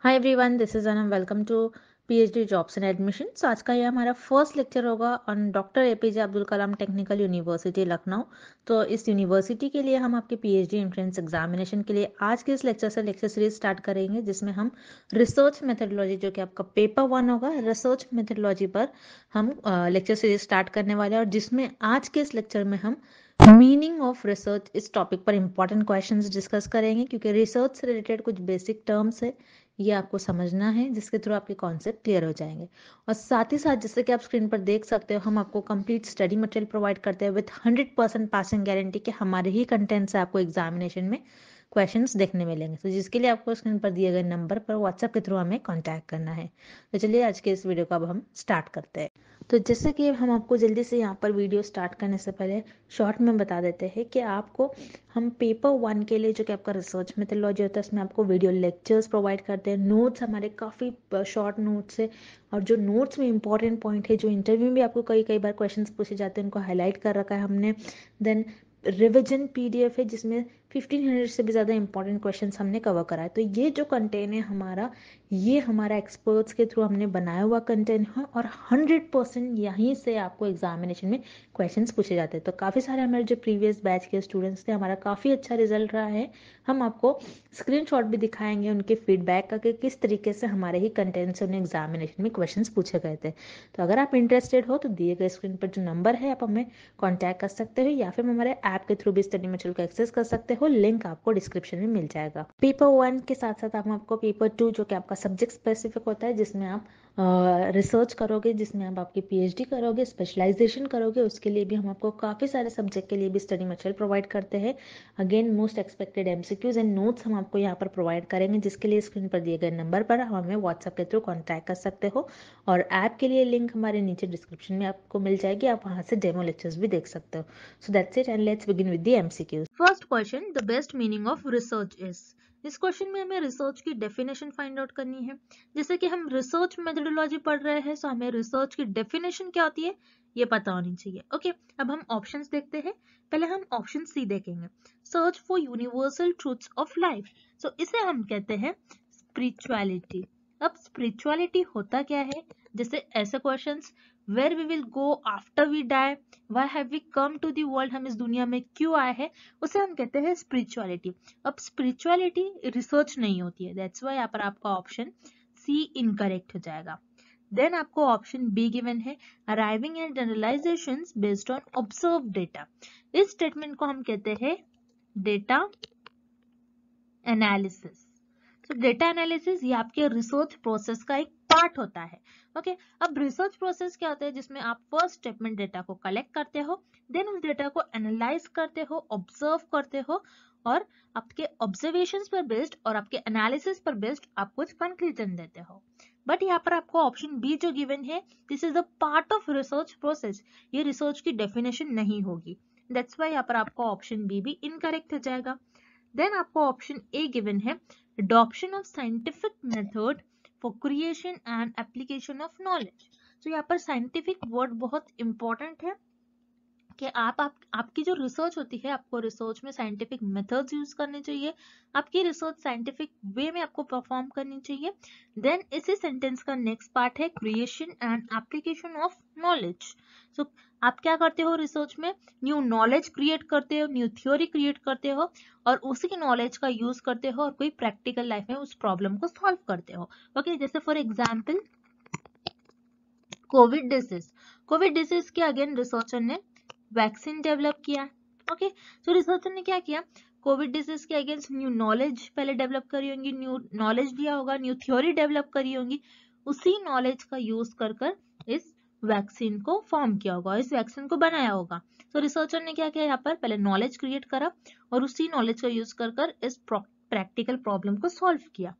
Hi everyone, this is Anam. Welcome to PhD jobs and admission. आज का ये हमारा फर्स्ट लेक्चर होगा on doctor APJ Abdul Kalam technical university Lucknow. तो इस यूनिवर्सिटी के लिए हम आपके पीएचडी एंट्रेंस एग्जामिनेशन के लिए आज के इस लेक्चर से लेक्चर सीरीज स्टार्ट करेंगे, जिसमें हम रिसर्च मेथडोलॉजी, जो कि आपका पेपर 1 होगा, रिसर्च मेथडोलॉजी पर हम लेक्चर सीरीज स्टार्ट करने वाले हैं। और जिसमें आज के इस लेक्चर में हम मीनिंग ऑफ रिसर्च इस टॉपिक पर इंपॉर्टेंट क्वेश्चंस डिस्कस करेंगे, क्योंकि रिसर्च से रिलेटेड कुछ बेसिक टर्म्स है, ये आपको समझना है, जिसके थ्रू आपके कॉन्सेप्ट क्लियर हो जाएंगे। और साथ ही साथ, जैसे कि आप स्क्रीन पर देख सकते हो, हम आपको कंप्लीट स्टडी मटेरियल प्रोवाइड करते हैं विथ 100% पासिंग गारंटी कि हमारे ही कंटेंट से आपको एग्जामिनेशन में क्वेश्चंस देखने मिलेंगे। तो जिसके लिए आपको स्क्रीन पर दिए गए नंबर पर व्हाट्सएप के थ्रू हमें कॉन्टैक्ट करना है। तो चलिए आज के इस वीडियो को अब हम स्टार्ट करते हैं। तो जैसे कि हम आपको जल्दी से यहाँ पर वीडियो स्टार्ट करने से पहले शॉर्ट में बता देते हैं कि आपको हम पेपर 1 के लिए, जो कि आपका रिसर्च मेथोलॉजी होता है, उसमें आपको वीडियो लेक्चर्स प्रोवाइड करते हैं। नोट्स हमारे काफ़ी शॉर्ट नोट्स है, और जो नोट्स में इंपॉर्टेंट पॉइंट है, जो इंटरव्यू में भी आपको कई कई बार क्वेश्चंस पूछे जाते हैं, उनको हाईलाइट कर रखा है हमने। देन रिविजन पीडीएफ है, जिसमें 1500 से भी ज़्यादा इंपॉर्टेंट क्वेश्चंस हमने कवर करा है। तो ये जो कंटेंट है हमारा, ये हमारा एक्सपर्ट्स के थ्रू हमने बनाया हुआ कंटेंट है, और 100% यहीं से आपको एग्जामिनेशन में क्वेश्चंस पूछे जाते हैं। तो काफ़ी सारे हमारे जो प्रीवियस बैच के स्टूडेंट्स थे, हमारा काफ़ी अच्छा रिजल्ट रहा है। हम आपको स्क्रीनशॉट भी दिखाएंगे उनके फीडबैक का, कि किस तरीके से हमारे ही कंटेंट से उन्हें एग्जामिनेशन में क्वेश्चंस पूछे गए थे। तो अगर आप इंटरेस्टेड हो तो दिए गए स्क्रीन पर जो नंबर है, आप हमें कॉन्टैक्ट कर सकते हो, या फिर हमारे ऐप के थ्रू भी स्टडी मटेरियल को एक्सेस कर सकते हो। लिंक आपको डिस्क्रिप्शन में मिल जाएगा। पेपर 1 के साथ साथ हम आपको पेपर 2, जो कि आपका सब्जेक्ट स्पेसिफिक होता है, जिसमें आप रिसर्च करोगे, जिसमें आप आपकी पीएचडी करोगे, स्पेशलाइजेशन करोगे, उसके लिए भी हम आपको काफ़ी सारे सब्जेक्ट के लिए भी स्टडी मटेरियल प्रोवाइड करते हैं। Again most expected MCQs and notes हम आपको यहाँ पर प्रोवाइड करेंगे, जिसके लिए स्क्रीन पर दिए गए नंबर पर हमें व्हाट्सएप के थ्रू कॉन्टैक्ट कर सकते हो। और ऐप के लिए लिंक हमारे नीचे डिस्क्रिप्शन में आपको मिल जाएगी, आप वहाँ से डेमो लेक्चर्स भी देख सकते हो। So that's it, and let's begin with the MCQs. First question, the best meaning of research is. इस क्वेश्चन में हमें रिसर्च की डेफिनेशन फाइंड आउट करनी है। जैसे कि हम रिसर्च मेथोडोलॉजी पढ़ रहे हैं, सो हमें रिसर्च की डेफिनेशन क्या होती है ये पता होनी चाहिए। ओके, अब हम ऑप्शंस देखते हैं। पहले हम ऑप्शन सी देखेंगे, search for universal truths of life. So इसे हम कहते हैं स्पिरिचुअलिटी। अब स्पिरिचुअलिटी होता क्या है? जैसे ऐसे questions, where we will go after we die, why have we come to the world, हम इस दुनिया में क्यों आए हैं, उसे हम कहते हैं स्पिरिचुअलिटी। अब स्पिरिचुअलिटी रिसर्च नहीं होती है, दैट्स व्हाई यहाँ पर आपका ऑप्शन सी इनकरेक्ट हो जाएगा। देन आपको ऑप्शन बी गिवन है, arriving at generalisations based on observe data. इस स्टेटमेंट को हम कहते हैं डेटा एनालिसिस। तो डेटा एनालिसिस ये आपके रिसर्च प्रोसेस का एक पार्ट होता है। ओके, अब रिसर्च प्रोसेस क्या होता है? जिसमें आप फर्स्ट स्टेप में डेटा को कलेक्ट करते हो, देन उस डेटा को एनालाइज करते हो, ऑब्जर्व करते हो, और आपके ऑब्जर्वेशंस पर बेस्ड और आपके एनालिसिस पर बेस्ड आप कुछ कंक्लूजन देते हो। बट यहाँ पर आपको ऑप्शन बी जो गिवन है, this is the part of research process, ये रिसर्च की डेफिनेशन नहीं होगी। दैट्स वाई यहाँ पर आपको ऑप्शन बी भी इनकरेक्ट हो जाएगा। देन आपको ऑप्शन ए गिवन है, adoption of scientific method for creation and application of knowledge। तो यहाँ पर साइंटिफिक वर्ड बहुत इंपॉर्टेंट है, कि आपकी जो रिसर्च होती है, आपको रिसर्च में साइंटिफिक मेथड्स यूज करने चाहिए, आपकी रिसर्च साइंटिफिक वे में आपको परफॉर्म करनी चाहिए। देन इसी सेंटेंस का नेक्स्ट पार्ट है creation and application of knowledge. So आप क्या करते हो रिसर्च में? न्यू नॉलेज क्रिएट करते हो, न्यू थ्योरी क्रिएट करते हो, और उसी नॉलेज का यूज करते हो और कोई प्रैक्टिकल लाइफ में उस प्रॉब्लम को सॉल्व करते हो। ओके, जैसे फॉर एग्जाम्पल कोविड डिजीज के अगेन रिसर्चर ने वैक्सीन डेवलप किया। ओके, तो रिसर्चर ने क्या किया? कोविड डिजीज के अगेंस्ट न्यू नॉलेज पहले डेवलप करी होंगी, न्यू नॉलेज दिया होगा, न्यू थ्योरी डेवलप करी होंगी, उसी नॉलेज का यूज कर इस वैक्सीन को फॉर्म किया होगा, इस वैक्सीन को बनाया होगा। तो रिसर्चर ने क्या किया? यहाँ पर पहले नॉलेज क्रिएट करा और उसी नॉलेज का यूज कर इस प्रैक्टिकल प्रॉब्लम को सॉल्व किया।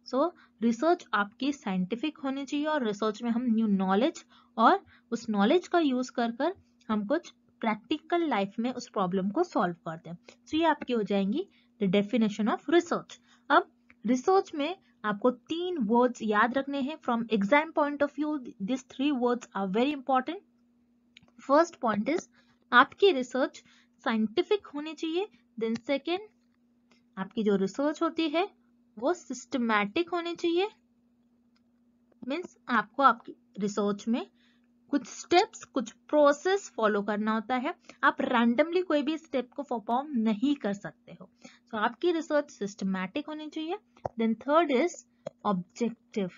सो रिसर्च आपकी साइंटिफिक होनी चाहिए, और रिसर्च में हम न्यू नॉलेज और उस नॉलेज का यूज कर हम कुछ प्रैक्टिकल लाइफ में उस प्रॉब्लम को सॉल्व करते हैं। तो ये आपकी हो जाएंगी द डेफिनेशन ऑफ रिसर्च। अब रिसर्च में आपको 3 वर्ड्स याद रखने हैं from exam point of view. This 3 words are very important. First point is, आपकी रिसर्च साइंटिफिक होनी चाहिए। देन सेकेंड, आपकी जो रिसर्च होती है वो सिस्टमैटिक होनी चाहिए। मीन्स आपको आपकी रिसर्च में कुछ स्टेप्स, कुछ प्रोसेस फॉलो करना होता है। आप रैंडमली कोई भी स्टेप को परफॉर्म नहीं कर सकते हो। तो आपकी रिसर्च सिस्टमैटिक होनी चाहिए। Then third is objective.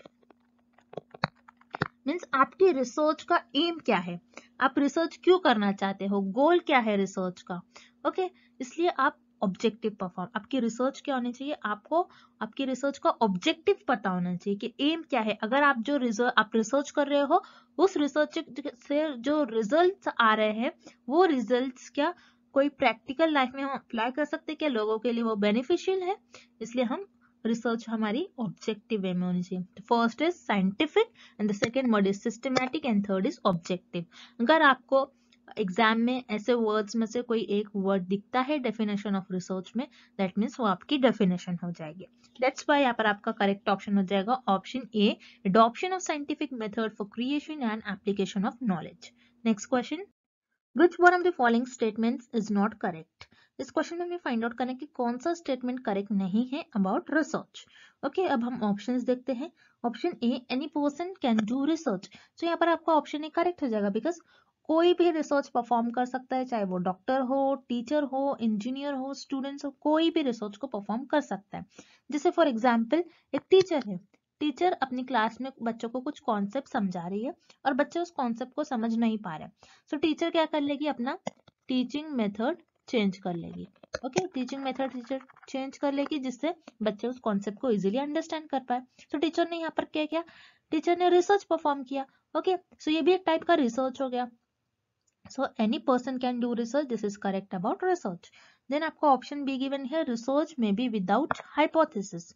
Means आपकी रिसर्च का एम क्या है, आप रिसर्च क्यों करना चाहते हो, गोल क्या है रिसर्च का। ओके, इसलिए आप ऑब्जेक्टिव परफॉर्म, आपकी रिसर्च क्या होनी चाहिए, आपको आपकी रिसर्च का ऑब्जेक्टिव पता होना चाहिए कि एम क्या है। अगर आप जो रिसर्च कर रहे हो, उस रिसर्च से जो रिजल्ट्स आ रहे हैं, वो रिजल्ट्स क्या कोई प्रैक्टिकल लाइफ में हम अप्लाई कर सकते हैं, क्या लोगों के लिए वो बेनिफिशियल है। इसलिए हम रिसर्च हमारी ऑब्जेक्टिव वे में होनी चाहिए। First is scientific and the second word is systematic and third is objective. अगर आपको एग्जाम में ऐसे वर्ड्स में से कोई एक वर्ड दिखता है डेफिनेशन ऑफ रिसर्च में, दैट मीन्स वो आपकी डेफिनेशन हो जाएगी। दैट्स व्हाई यहाँ पर आपका करेक्ट ऑप्शन हो जाएगा option A, adoption of scientific method for creation and application of knowledge. Next question, Which one of the following statements is not correct? इस क्वेश्चन में हमें फाइंड आउट करना है कि कौन सा स्टेटमेंट करेक्ट नहीं है अबाउट रिसर्च। ओके, अब हम ऑप्शंस देखते हैं। Option A, any person can do research. तो यहाँ पर आपका ऑप्शन ए करेक्ट हो जाएगा, बिकॉज कोई भी रिसर्च परफॉर्म कर सकता है, चाहे वो डॉक्टर हो, टीचर हो, इंजीनियर हो, स्टूडेंट्स हो, कोई भी रिसर्च को परफॉर्म कर सकता है। जैसे फॉर एग्जाम्पल एक टीचर है, टीचर अपनी क्लास में बच्चों को कुछ कॉन्सेप्ट समझा रही है और बच्चे उस कॉन्सेप्ट को समझ नहीं पा रहे, सो टीचर क्या कर लेगी, अपना टीचिंग मेथड चेंज कर लेगी। Okay, teaching method teacher change कर लेगी जिससे बच्चे उस कॉन्सेप्ट को इजीली अंडरस्टैंड कर पाए। तो टीचर ने यहाँ पर क्या किया, टीचर ने रिसर्च परफॉर्म किया। ओके, सो ये भी एक टाइप का रिसर्च हो गया। So any person can do research, this is correct about research. Then आपको ऑप्शन बी गिवन है, रिसर्च में बी विदाउट हाइपोथेसिस।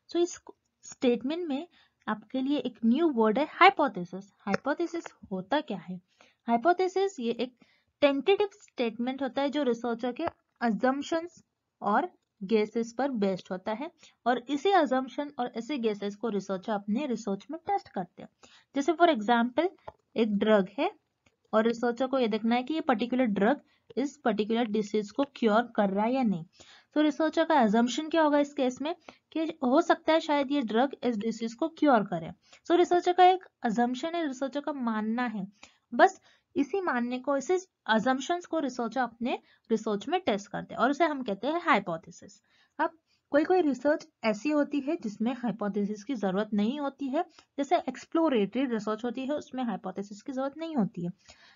सो इस स्टेटमेंट में आपके लिए एक न्यू वर्ड है हाइपोथेसिस। हाइपोथेसिस होता क्या है, हाइपोथेसिस ये एक टेंटेटिव स्टेटमेंट होता है जो रिसर्चर के अजम्पशंस और गेसेस पर बेस्ड होता है, और इसी अजम्पशन और ऐसे गेसेस को रिसर्चर अपने रिसर्च में टेस्ट करते हैं। जैसे फॉर एग्जांपल एक ड्रग है और रिसर्चर को ये देखना है कि ये पर्टिकुलर ड्रग इस पर्टिकुलर डिसीज को क्योर कर रहा है या नहीं। तो रिसर्चर का अजम्पशन क्या होगा इस केस में, कि हो सकता है शायद ये ड्रग इस डिसीज को क्योर करे। सो रिसर्चर का एक अजम्पशन है, रिसर्चर का मानना है, बस इसी मानने को, इसी अजम्पशंस को रिसर्चर अपने रिसर्च में टेस्ट करते हैं और उसे हम कहते हैं हाइपोथेसिस। अब कोई कोई रिसर्च ऐसी होती है जिसमें हाइपोथेसिस की जरूरत नहीं होती है, जैसे एक्सप्लोरेटरी रिसर्च होती है, उसमें हाइपोथेसिस की जरूरत नहीं होती है।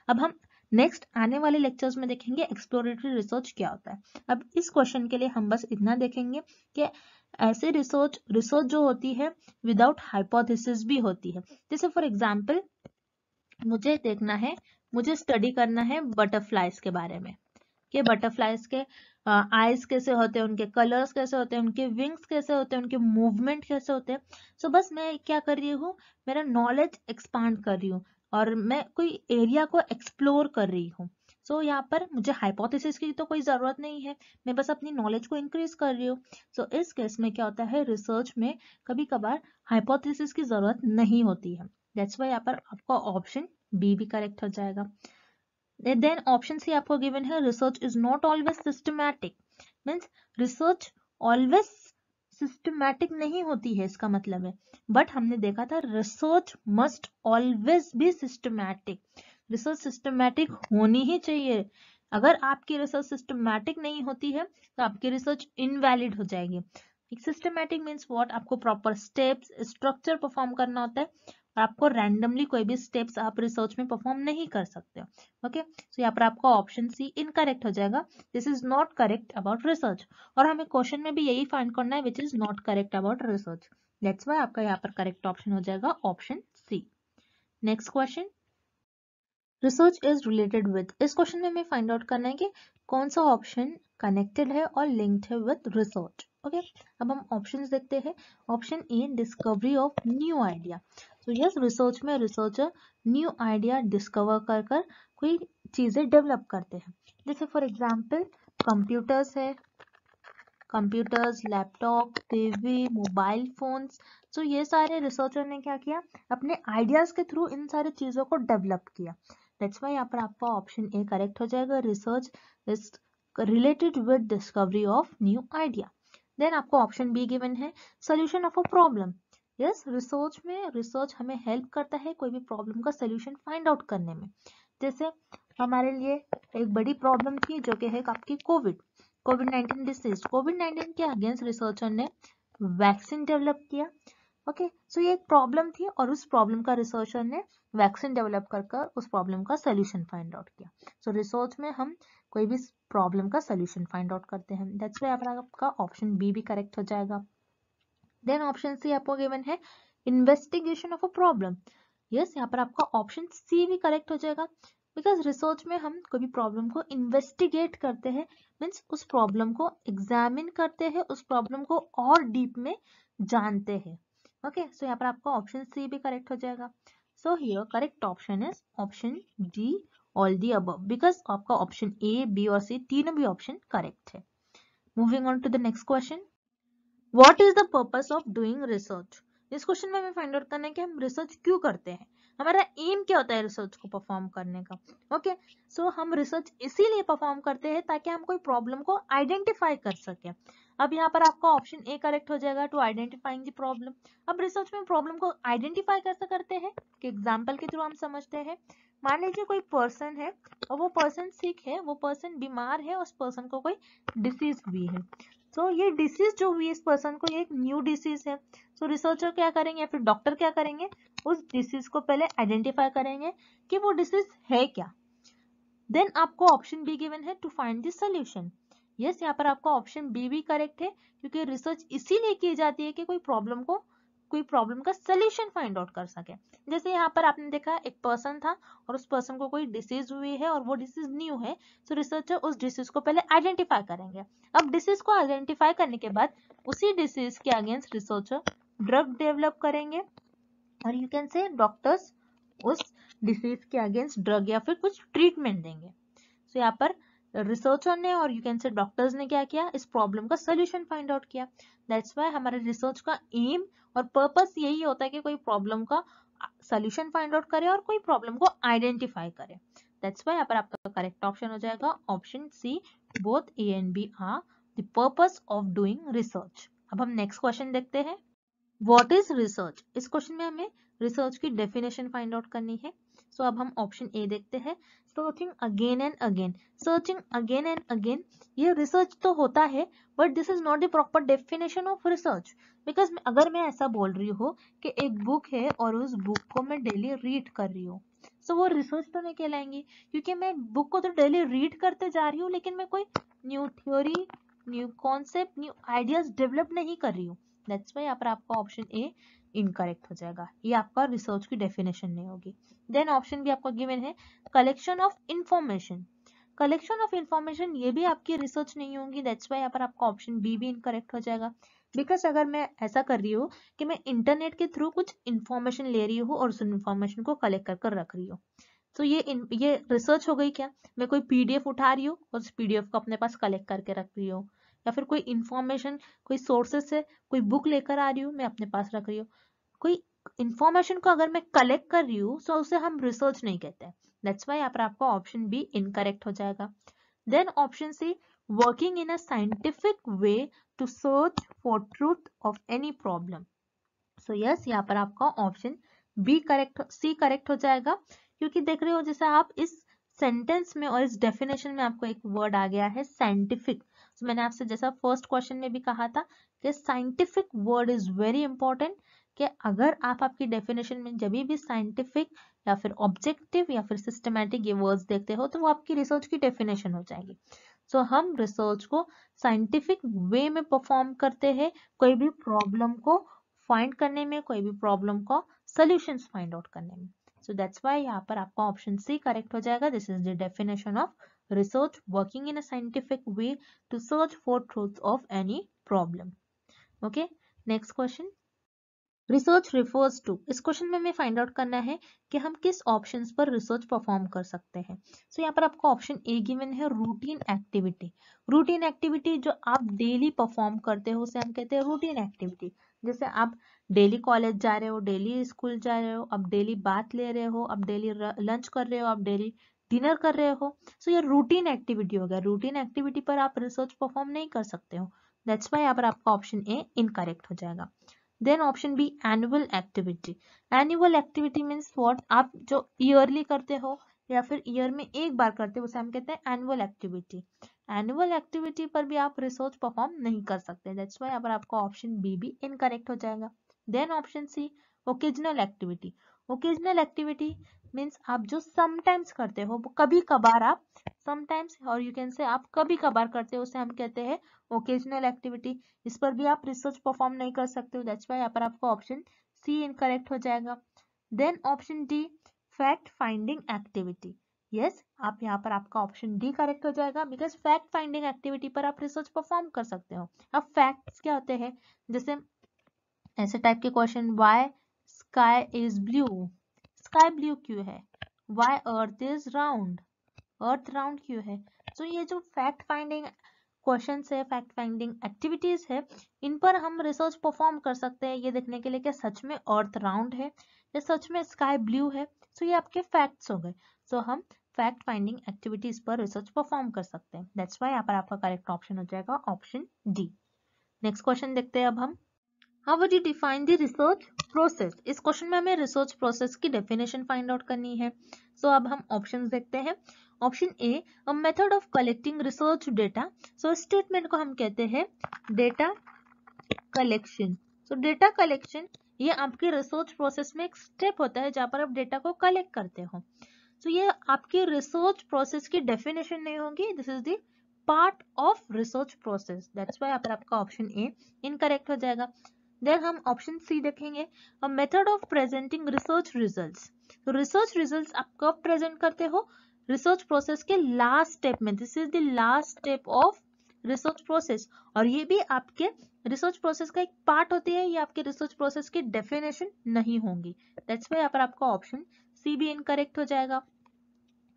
अब हम नेक्स्ट आने वाले लेक्चर्स में देखेंगे एक्सप्लोरेटरी रिसर्च क्या होता है। अब इस क्वेश्चन के लिए हम बस इतना देखेंगे कि ऐसे रिसर्च जो होती है विदाउट हाइपोथेसिस भी होती है। जैसे फॉर एग्जांपल मुझे देखना है, मुझे स्टडी करना है बटरफ्लाइज के बारे में, कि बटरफ्लाइज के आईज कैसे होते हैं, उनके कलर्स कैसे होते हैं, उनके विंग्स कैसे होते हैं, उनके मूवमेंट कैसे होते हैं। सो बस मैं क्या कर रही हूँ, मेरा नॉलेज एक्सपांड कर रही हूँ और मैं कोई एरिया को एक्सप्लोर कर रही हूँ। सो यहाँ पर मुझे हाइपोथेसिस की तो कोई जरूरत नहीं है, मैं बस अपनी नॉलेज को इंक्रीज कर रही हूँ। सो इस केस में क्या होता है, रिसर्च में कभी कभार हाइपोथेसिस की जरूरत नहीं होती है। दैट्स वाई यहाँ पर आपका ऑप्शन बी भी करेक्ट हो जाएगा। देन ऑप्शन सी आपको गिवन है, research is not always systematic. Means research always systematic नहीं होती है, इसका मतलब है, बट हमने देखा था research must always be systematic. Research systematic होनी ही चाहिए। अगर आपकी रिसर्च सिस्टमैटिक नहीं होती है तो आपकी रिसर्च इनवैलिड हो जाएगी। सिस्टमैटिक मीन्स व्हाट, आपको प्रॉपर स्टेप्स, स्ट्रक्चर परफॉर्म करना होता है और आपको रैंडमली कोई भी स्टेप्स आप रिसर्च में परफॉर्म नहीं कर सकते। ओके, सो यहाँ पर आपका ऑप्शन सी इनकरेक्ट हो जाएगा, this is not correct about research. और हमें क्वेश्चन में भी यही फाइंड करना है which is not correct about research. That's why आपका यहाँ पर करेक्ट ऑप्शन हो जाएगा option C. Next question, research is related with. इस क्वेश्चन में हमें फाइंड आउट करना है कि कौन सा ऑप्शन कनेक्टेड है और लिंक्ड है विद रिसर्च। ओके, अब हम ऑप्शंस देखते हैं। Option A, discovery of new idea. तो यस, रिसर्च में रिसर्चर न्यू आइडिया डिस्कवर कर कर कोई चीजें डेवलप करते हैं। जैसे फॉर एग्जांपल कंप्यूटर्स है, computers, laptop, TV, mobile phones. तो ये सारे रिसर्चर ने क्या किया, अपने आइडियाज के थ्रू इन सारी चीजों को डेवलप किया। दैट्स वाई यहाँ पर आपका ऑप्शन ए करेक्ट हो जाएगा, research is related with discovery of new idea. Then आपको ऑप्शन बी गिवन है solution of a problem. Yes, research में रिसर्च हमें हेल्प करता है कोई भी प्रॉब्लम का सोल्यूशन फाइंड आउट करने में। जैसे हमारे लिए एक बड़ी प्रॉब्लम थी जो कि है आपकी कोविड 19 डिसीज। कोविड 19 के अगेंस्ट रिसर्चर ने वैक्सीन डेवलप किया। ओके, सो ये एक प्रॉब्लम थी और उस प्रॉब्लम का रिसर्चर ने वैक्सीन डेवलप कर उस प्रॉब्लम का सोल्यूशन फाइंड आउट किया। सो रिसर्च में हम कोई भी प्रॉब्लम का सोल्यूशन फाइंड आउट करते हैं। दैट्स व्हाई आपका ऑप्शन बी भी करेक्ट हो जाएगा। देन ऑप्शन सी आपको गिवन है investigation of a problem. Yes, यहाँ पर आपका ऑप्शन सी भी करेक्ट हो जाएगा, बिकॉज रिसर्च में हम कोई भी प्रॉब्लम को इन्वेस्टिगेट करते हैं, मीन्स उस प्रॉब्लम को एग्जामिन करते हैं, उस प्रॉब्लम को और डीप में जानते हैं। ओके, सो यहाँ पर आपका ऑप्शन सी भी करेक्ट हो जाएगा। So here correct option is option D, all the above, because आपका ऑप्शन ए, बी और सी तीनों भी ऑप्शन करेक्ट है। Moving on to the next question, what is the purpose of doing research. इस question में हमें find out करना है कि हम रिसर्च क्यों करते हैं, हमारा एम क्या होता है रिसर्च को परफॉर्म करने का। ओके, सो हम रिसर्च इसीलिए परफॉर्म करते हैं ताकि हम कोई प्रॉब्लम को आइडेंटिफाई कर सके। अब यहाँ पर आपका ऑप्शन ए करेक्ट हो जाएगा, टू आइडेंटिफाइंग द प्रॉब्लम। अब रिसर्च में प्रॉब्लम को आइडेंटिफाई कैसे करते हैं कि एग्जाम्पल के थ्रू हम समझते हैं। मान लीजिए कोई पर्सन है और वो पर्सन सिक है, वो पर्सन बीमार है, उस पर्सन को कोई डिसीज हुई है। तो ये डिसीज जो हुई इस पर्सन को, ये एक न्यू डिसीज है। सो रिसर्चर क्या करेंगे या फिर डॉक्टर क्या करेंगे, उस डिसीज को पहले आइडेंटिफाई करेंगे कि वो डिसीज है क्या। देन आपको ऑप्शन बी गिवन है to find the solution. Yes, यहाँ पर आपका ऑप्शन बी भी करेक्ट है, क्योंकि रिसर्च इसीलिए की जाती है कि कोई प्रॉब्लम का सोल्यूशन फाइंड आउट कर सके। जैसे यहाँ पर आपने देखा एक पर्सन था और उस पर्सन को कोई डिसीज हुई है और वो डिसीज न्यू है, सो रिसर्चर उस डिसीज को पहले आइडेंटिफाई करेंगे। अब डिसीज को आइडेंटिफाई करने के बाद उसी डिसीज के अगेंस्ट रिसर्चर ड्रग डेवलप करेंगे, और यू कैन से डॉक्टर्स उस डिसीज के अगेंस्ट ड्रग या फिर कुछ ट्रीटमेंट देंगे। सो यहाँ पर रिसर्चर ने और यू कैन से डॉक्टर्स ने क्या किया, इस प्रॉब्लम का सोल्यूशन फाइंड आउट किया। दैट्स व्हाई हमारे रिसर्च का एम और पर्पस यही होता है कि कोई प्रॉब्लम का सोल्यूशन फाइंड आउट करे और कोई प्रॉब्लम को आइडेंटिफाई करे। दैट्स व्हाई यहाँ पर आपका करेक्ट ऑप्शन हो जाएगा option C, both A and B are the purpose of doing research. अब हम नेक्स्ट क्वेश्चन देखते हैं, व्हाट इज रिसर्च। इस क्वेश्चन में हमें रिसर्च की डेफिनेशन फाइंड आउट करनी है। सो अब हम ऑप्शन ए देखते हैं, searching again and again. Searching again and again ये रिसर्च तो होता है, but this is not the proper definition of research. Because अगर मैं ऐसा बोल रही हूँ कि एक बुक है और उस बुक को मैं डेली रीड कर रही हूँ, सो वो रिसर्च तो नहीं कहलाएंगी, क्योंकि मैं बुक को तो डेली रीड करते जा रही हूँ लेकिन मैं कोई new theory, new concept, new ideas develop नहीं कर रही हूँ। दैट्स व्हाई यहाँ पर आपका ऑप्शन ए इनकरेक्ट हो जाएगा, ये आपका रिसर्च की डेफिनेशन नहीं होगी। देन ऑप्शन भी आपको गिवन है collection of information. Collection of information ये भी आपकी रिसर्च नहीं होगी। दैट्स व्हाई यहाँ पर आपका ऑप्शन बी भी इनकरेक्ट हो जाएगा, बिकॉज अगर मैं ऐसा कर रही हूँ कि मैं इंटरनेट के थ्रू कुछ इंफॉर्मेशन ले रही हूँ और उस इंफॉर्मेशन को कलेक्ट कर रख रही हूँ, तो ये रिसर्च हो गई क्या। मैं कोई पीडीएफ उठा रही हूँ और उस पीडीएफ को अपने पास कलेक्ट करके रख रही हूँ, या फिर कोई इंफॉर्मेशन कोई सोर्सेज से कोई बुक लेकर आ रही हूँ मैं अपने पास रख रही हूँ। कोई इंफॉर्मेशन को अगर मैं कलेक्ट कर रही हूँ तो उसे हम रिसर्च नहीं कहते। दैट्स व्हाई यहाँ पर आपका ऑप्शन बी इनकरेक्ट हो जाएगा। Then option C, working in a scientific way to search for truth of any problem. So yes, यहाँ पर आपका option B correct, C correct हो जाएगा, क्योंकि देख रहे हो जैसे आप इस सेंटेंस में और इस डेफिनेशन में आपको एक वर्ड आ गया है साइंटिफिक। तो मैंने आपसे जैसा फर्स्ट क्वेश्चन में भी कहा था कि scientific word is very important, कि अगर आप आपकी डेफिनेशन में जब भी साइंटिफिक या फिर ऑब्जेक्टिव या फिर सिस्टमैटिक ये वर्ड्स देखते हो तो वो आपकी रिसर्च की डेफिनेशन हो जाएगी। सो हम रिसर्च को साइंटिफिक वे में परफॉर्म करते हैं कोई भी प्रॉब्लम को फाइंड करने में, कोई भी प्रॉब्लम का सॉल्यूशंस फाइंड आउट करने में। सो दैट्स व्हाई यहाँ पर आपका ऑप्शन सी करेक्ट हो जाएगा। This is the definition of research, working in a scientific way to search for truth of any problem. Okay, next question, research refers to. इस question में हमें find out करना है कि हम किस ऑप्शंस पर रिसर्च परफॉर्म कर सकते हैं। सो यहाँ पर आपको ऑप्शन ए गिवन है रूटीन एक्टिविटी। रूटीन एक्टिविटी जो आप डेली परफॉर्म करते हो उसे हम कहते हैं रूटीन एक्टिविटी। जैसे आप डेली कॉलेज जा रहे हो, डेली स्कूल जा रहे हो, अब डेली बात ले रहे हो, अब डेली लंच कर रहे हो, अब डेली डिनर कर रहे हो। सो ये रूटीन एक्टिविटी हो गया। रूटीन एक्टिविटी पर आप रिसर्च परफॉर्म नहीं कर सकते हो। दैट्स वाई यहाँ पर आपका ऑप्शन ए इनकरेक्ट हो जाएगा। Then option B annual activity. Annual activity means what, आप जो ईयरली करते हो या फिर ईयर में एक बार करते हो उसे हम कहते हैं एनुअल एक्टिविटी। एनुअल एक्टिविटी पर भी आप रिसर्च परफॉर्म नहीं कर सकते, दैट्स वाई यहाँ पर आपका ऑप्शन बी भी इनकरेक्ट हो जाएगा। Then option C occasional activity. Occasional activity means आप जो समटाइम्स करते हो, वो कभी कभार आप, समटाइम्स और यू कैन से आप कभी कभार करते हो, उसे हम कहते हैं ओकेजनल एक्टिविटी। इस पर भी आप रिसर्च परफॉर्म नहीं कर सकते हो, दैट्स वाई यहाँ पर आपका ऑप्शन सी इनकरेक्ट हो जाएगा। Then option D fact finding activity. Yes, आप यहाँ पर आपका ऑप्शन डी करेक्ट हो जाएगा, बिकॉज फैक्ट फाइंडिंग एक्टिविटी पर आप रिसर्च परफॉर्म कर सकते हो। अब फैक्ट्स क्या होते हैं, जैसे ऐसे टाइप के question, why sky is blue, sky blue क्यों है, why earth is round, earth round क्यों है। तो ये जो फैक्ट फाइंडिंग क्वेश्चंस है, फैक्ट फाइंडिंग एक्टिविटीज है, इन पर हम रिसर्च परफॉर्म कर सकते हैं ये देखने के लिए कि सच में अर्थ राउंड है या सच में स्काई ब्लू है। सो ये आपके फैक्ट्स हो गए। सो हम फैक्ट फाइंडिंग एक्टिविटीज पर रिसर्च परफॉर्म कर सकते हैं, दैट्स वाई यहाँ पर आपका करेक्ट ऑप्शन हो जाएगा ऑप्शन डी। नेक्स्ट क्वेश्चन देखते हैं अब हम, how would you define the research process. इस क्वेश्चन में हमें रिसर्च प्रोसेस की डेफिनेशन फाइंड आउट करनी है। सो अब हम ऑप्शंस देखते हैं। Option A, a method of collecting research data. So statement को हम कहते हैं डेटा कलेक्शन। सो डेटा कलेक्शन ये आपके रिसर्च प्रोसेस में एक स्टेप होता है जहां पर आप डेटा को कलेक्ट करते हो। सो ये आपके रिसर्च प्रोसेस की डेफिनेशन नहीं होगी, this is the part of research process, that's why यहाँ पर आपका ऑप्शन ए इनकरेक्ट हो जाएगा। देन हम ऑप्शन सी देखेंगे, a method of presenting research results. तो रिसर्च रिजल्ट्स आप कब प्रेजेंट करते हो, रिसर्च प्रोसेस के लास्ट स्टेप में, this is the last step of research process, और ये भी आपके रिसर्च प्रोसेस का एक पार्ट होती है, ये आपके रिसर्च प्रोसेस की डेफिनेशन नहीं होंगी, दैट्स वाई यहाँ पर आपका ऑप्शन सी भी इनकरेक्ट हो जाएगा।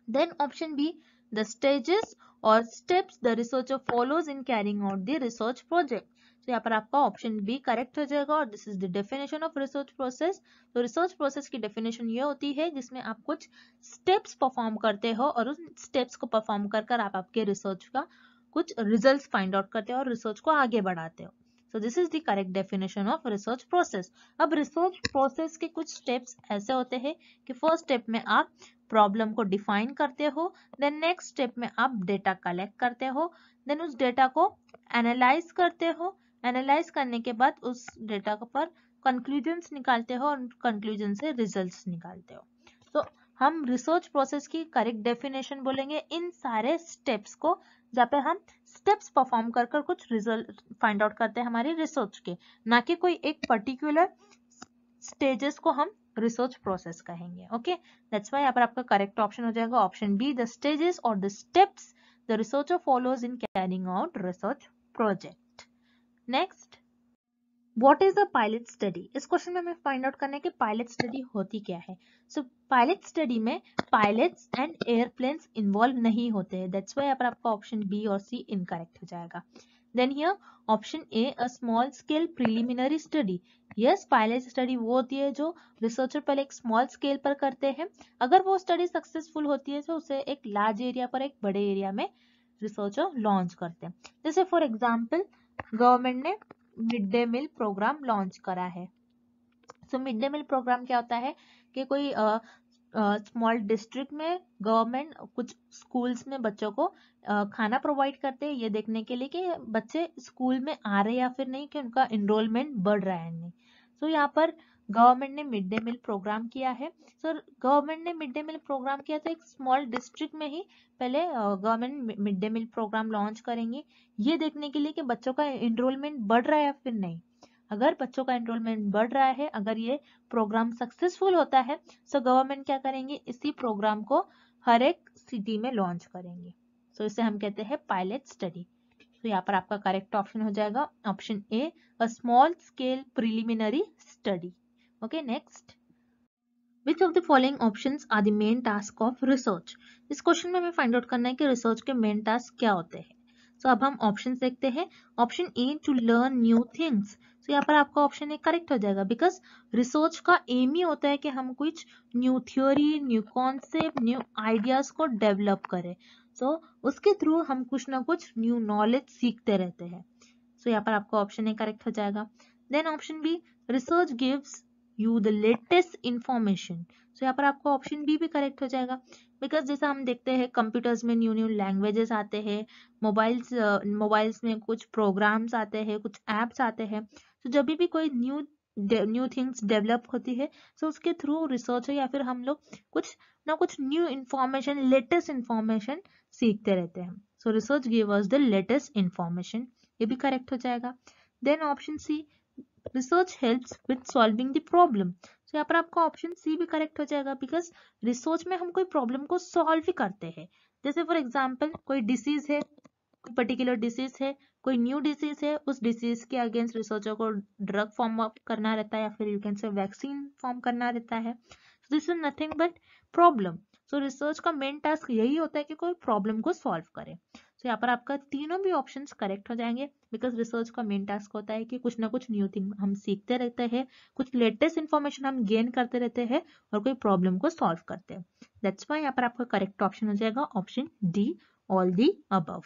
Then option B, the stages और steps the researcher follows in carrying out the research project. तो यहाँ पर आपका ऑप्शन बी करेक्ट हो जाएगा, और this is the definition of research process. तो रिसर्च प्रोसेस की डेफिनेशन ये होती है जिसमें आप कुछ स्टेप्स परफॉर्म करते हो और उन स्टेप्स को परफॉर्म कर कर आप आपके रिसर्च का कुछ रिजल्ट्स फाइंड आउट करते हो और रिसर्च को आगे बढ़ाते हो। So this is the correct definition of research process. अब रिसर्च प्रोसेस के कुछ स्टेप्स ऐसे होते हैं कि फर्स्ट स्टेप में आप प्रॉब्लम को डिफाइन करते हो, देन नेक्स्ट स्टेप में आप डेटा कलेक्ट करते हो, देन उस डेटा को एनालाइज करते हो, एनालाइज करने के बाद उस डेटा पर कंक्लूजन्स निकालते हो और कंक्लूजन से रिजल्ट्स निकालते हो। तो हम रिसर्च प्रोसेस की करेक्ट डेफिनेशन बोलेंगे इन सारे स्टेप्स को, जहाँ पे हम स्टेप्स परफॉर्म कर कर कुछ रिजल्ट फाइंड आउट करते हैं हमारी रिसर्च के, ना कि कोई एक पर्टिकुलर स्टेजेस को हम रिसर्च प्रोसेस कहेंगे। ओके, दैट्स व्हाई यहाँ पर आपका करेक्ट ऑप्शन हो जाएगा ऑप्शन बी, द स्टेजेस और the steps the researcher follows in carrying out research project. Next, what is a pilot study. इस क्वेश्चन में हमें फाइंड आउट करना है कि पायलट स्टडी होती क्या है। सो पायलट स्टडी में पायलट्स एंड एयरप्लेन्स इन्वॉल्व नहीं होते हैं, दैट्स व्हाई यहाँ पर आपका ऑप्शन बी और सी इनकरेक्ट हो जाएगा। Then here option A, a small scale preliminary study. Yes, pilot study वो होती है जो रिसर्चर पहले एक स्मॉल स्केल पर करते हैं, अगर वो स्टडी सक्सेसफुल होती है तो उसे एक लार्ज एरिया पर, एक बड़े एरिया में रिसर्चर लॉन्च करते हैं। जैसे फॉर एग्जाम्पल गवर्नमेंट ने mid day meal programme launch करा है। So mid day meal programme क्या होता है कि कोई स्मॉल डिस्ट्रिक्ट में गवर्नमेंट कुछ स्कूल्स में बच्चों को खाना प्रोवाइड करते हैं ये देखने के लिए कि बच्चे स्कूल में आ रहे या फिर नहीं, कि उनका एनरोलमेंट बढ़ रहा है नहीं। सो यहाँ पर गवर्नमेंट ने मिड डे मील प्रोग्राम किया है। सो गवर्नमेंट ने मिड डे मील प्रोग्राम किया तो एक स्मॉल डिस्ट्रिक्ट में ही पहले government mid day meal programme launch करेंगे ये देखने के लिए कि बच्चों का एनरोलमेंट बढ़ रहा है या फिर नहीं। अगर बच्चों का एनरोलमेंट बढ़ रहा है, अगर ये प्रोग्राम सक्सेसफुल होता है, सो गवर्नमेंट क्या करेंगे, इसी प्रोग्राम को हर एक सिटी में लॉन्च करेंगे। सो इसे हम कहते हैं पायलट स्टडी। तो यहाँ पर आपका करेक्ट ऑप्शन हो जाएगा option A, a small scale preliminary study. Okay, next, which of the following options are the main task of research. इस क्वेश्चन में हमें फाइंड आउट करना है कि रिसर्च के मेन टास्क क्या होते हैं। सो अब हम ऑप्शन देखते हैं। Option A, to learn new things. तो यहाँ पर आपका ऑप्शन ए करेक्ट हो जाएगा, बिकॉज रिसर्च का एम ही होता है कि हम कुछ new theory, new concept, new ideas को डेवलप करें। सो उसके थ्रू हम कुछ ना कुछ न्यू नॉलेज सीखते रहते हैं। सो यहाँ पर आपका ऑप्शन ए करेक्ट हो जाएगा। Then option B, research gives you the latest information. So यहाँ पर आपका ऑप्शन बी भी करेक्ट हो जाएगा, बिकॉज जैसा हम देखते हैं कंप्यूटर्स में न्यू न्यू लैंग्वेजेस आते हैं, मोबाइल्स में कुछ प्रोग्राम्स आते हैं, कुछ एप्स आते हैं। तो जब भी कोई न्यू थिंग्स डेवलप होती है, सो उसके थ्रू रिसर्च है या फिर हम लोग कुछ ना कुछ न्यू इंफॉर्मेशन, लेटेस्ट इंफॉर्मेशन सीखते रहते हैं। So research give us the latest information, ये भी करेक्ट हो जाएगा। Then option C, research helps with solving the problem. तो यहाँ पर आपका ऑप्शन सी भी करेक्ट हो जाएगा, बिकॉज रिसर्च में हम कोई प्रॉब्लम को सॉल्व ही करते हैं। जैसे फॉर एग्जाम्पल कोई डिसीज है, कोई पर्टिकुलर डिसीज है, कोई न्यू डिसीज है, उस डिसीज के अगेंस्ट रिसर्चर को ड्रग फॉर्म अप करना रहता है या फिर you can say vaccine form करना रहता है। This is nothing but problem. So research का मेन टास्क यही होता है कि कोई प्रॉब्लम को सॉल्व करे। तो यहाँ पर आपका तीनों भी ऑप्शंस करेक्ट हो जाएंगे, बिकॉज रिसर्च का मेन टास्क होता है कि कुछ ना कुछ न्यू थिंग हम सीखते रहते हैं, कुछ लेटेस्ट इंफॉर्मेशन हम गेन करते रहते हैं और कोई प्रॉब्लम को सॉल्व करते हैं। दैट्स वाई यहाँ पर आपका करेक्ट ऑप्शन हो जाएगा option D, all the above.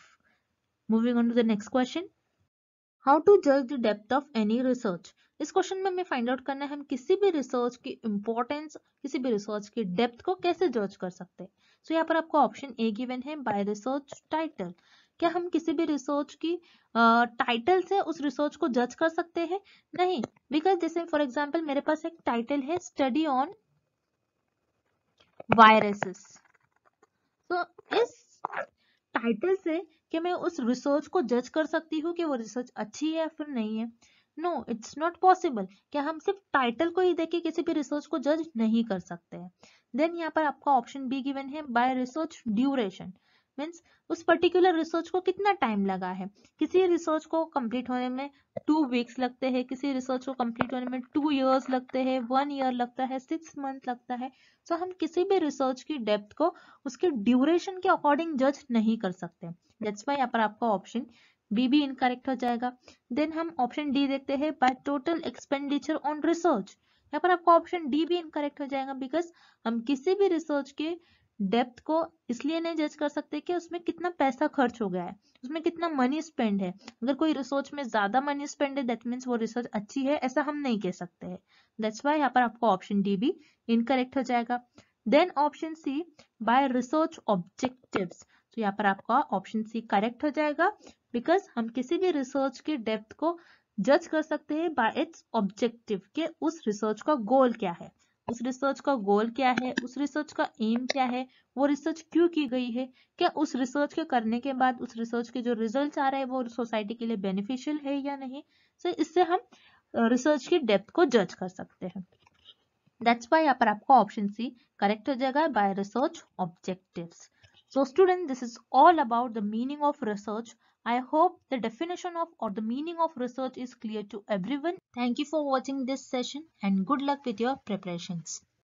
Moving on to the next question, how to जज the depth of any research. इस क्वेश्चन में हमें फाइंड आउट करना है हम किसी भी रिसर्च की इंपॉर्टेंस, किसी भी रिसर्च की डेप्थ को कैसे जज कर सकते हैं। सो यहाँ पर आपको ऑप्शन ए गिवन है, बाय रिसर्च टाइटल। क्या हम किसी भी रिसर्च की टाइटल से उस रिसर्च को जज कर सकते हैं? नहीं, बिकॉज जैसे फॉर एग्जाम्पल मेरे पास एक टाइटल है, स्टडी ऑन वायरसेस। तो इस टाइटल से क्या मैं उस रिसर्च को जज कर सकती हूँ कि वो रिसर्च अच्छी है या फिर नहीं है? No, it's not possible. क्या हम सिर्फ टाइटल को ही देख के किसी भी रिसर्च को जज नहीं कर सकते हैं। देन यहाँ पर आपका ऑप्शन बी गिवन है, बाय रिसर्च ड्यूरेशन। मीन्स उस पर्टिकुलर रिसर्च को कितना टाइम लगा है। किसी रिसर्च को कंप्लीट होने में 2 वीक्स लगते हैं, किसी रिसर्च को कंप्लीट होने में 2 इयर्स लगते हैं, 1 ईयर लगता है, 6 मंथ लगता है। तो हम किसी भी रिसर्च की डेप्थ को उसके ड्यूरेशन के अकॉर्डिंग जज नहीं कर सकते। दैट्स वाई यहाँ पर आपका ऑप्शन बी भी इनकरेक्ट हो जाएगा। देन हम ऑप्शन डी देखते हैं, by total expenditure on research. यहाँ पर आपका ऑप्शन डी भी इनकरेक्ट हो जाएगा, बिकॉज हम किसी भी रिसर्च के डेप्थ को इसलिए नहीं जज कर सकते कि उसमें कितना पैसा खर्च हो गया है, उसमें कितना मनी स्पेंड है। अगर कोई रिसर्च में ज्यादा मनी स्पेंड है, दैट मीन्स वो रिसर्च अच्छी है, ऐसा हम नहीं कह सकते हैं। दैट्स वाई यहाँ पर आपको ऑप्शन डी भी इनकरेक्ट हो जाएगा। Then option C, by research objectives. तो यहाँ पर आपका ऑप्शन सी करेक्ट हो जाएगा, बिकॉज हम किसी भी रिसर्च की डेप्थ को जज कर सकते हैं बाय इट्स ऑब्जेक्टिव, के उस रिसर्च का गोल क्या है, उस रिसर्च का गोल क्या है, उस रिसर्च का एम क्या है, वो रिसर्च क्यों की गई है, क्या उस रिसर्च के करने के बाद उस रिसर्च के जो रिजल्ट आ रहे हैं वो सोसाइटी के लिए बेनिफिशियल है या नहीं। सो इससे हम रिसर्च की डेप्थ को जज कर सकते हैं। दैट्स वाई यहाँ पर आपका ऑप्शन सी करेक्ट हो जाएगा, bye research objectives. So student, this is all about the meaning of research. I hope the definition of or the meaning of research is clear to everyone. Thank you for watching this session and good luck with your preparations.